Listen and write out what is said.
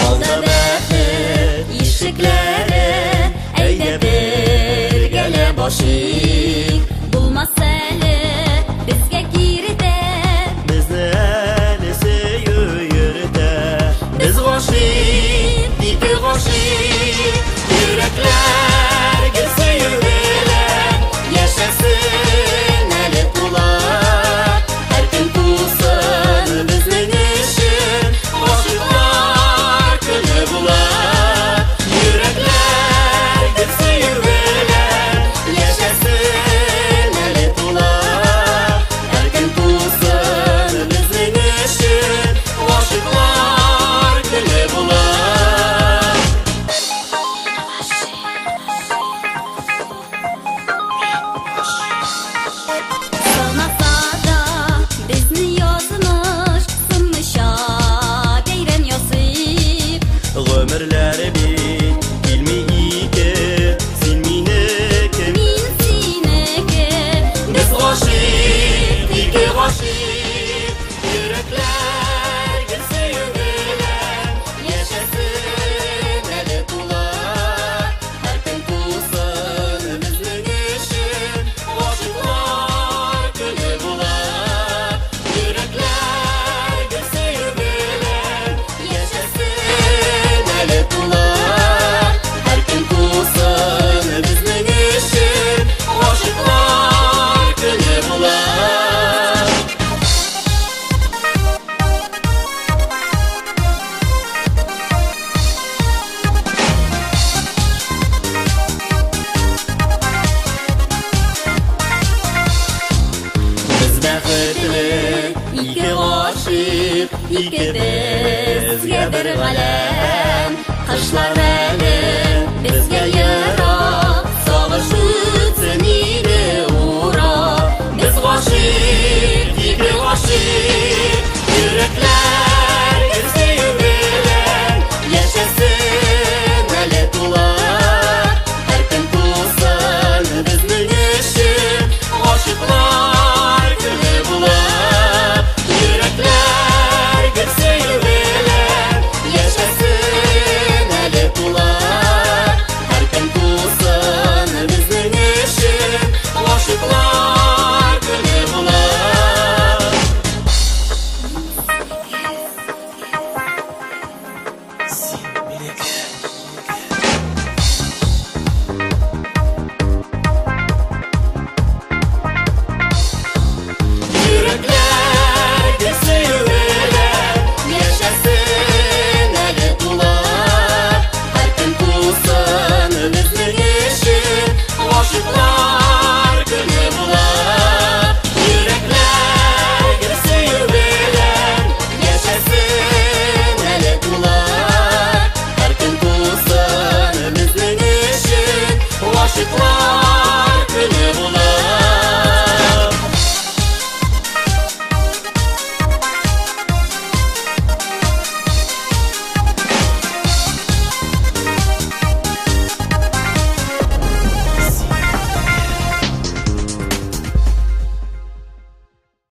Oldu bəxit işıkları, eydə birgələ başıyıq. Bulmaz səni bizgə girdə, Bizni əlisi yürüdə. Biz qoşib, iki qoşib, yürekler gülse yüreğler. yaşasın əli tular. Her gün tutsun bizden işin, aşıklar gülü bular. Yürekler gülse yüreğler, Yaşasın əli tular. her gün tutsun bizden işin, aşıklar gülü bular. Sanasa da bizni yazmış, sınmışa deyren yazıb. Ömürleri bir bilmeyi ki, silmeyineki. Min sineke Biz koşib, iki koşib, yürekler gülse yüreğler. yaşasın əli tular. Her gün tutsun bizden işin, aşıklar gülü bular. Yürekler gülse yüreğler, Yaşasın əli tular. her gün tutsun bizden işin, aşıklar gülü bular. Biz bəxtli, iki aşık, iki bizgədir Bizgədir qələm. qələm. Qışlarda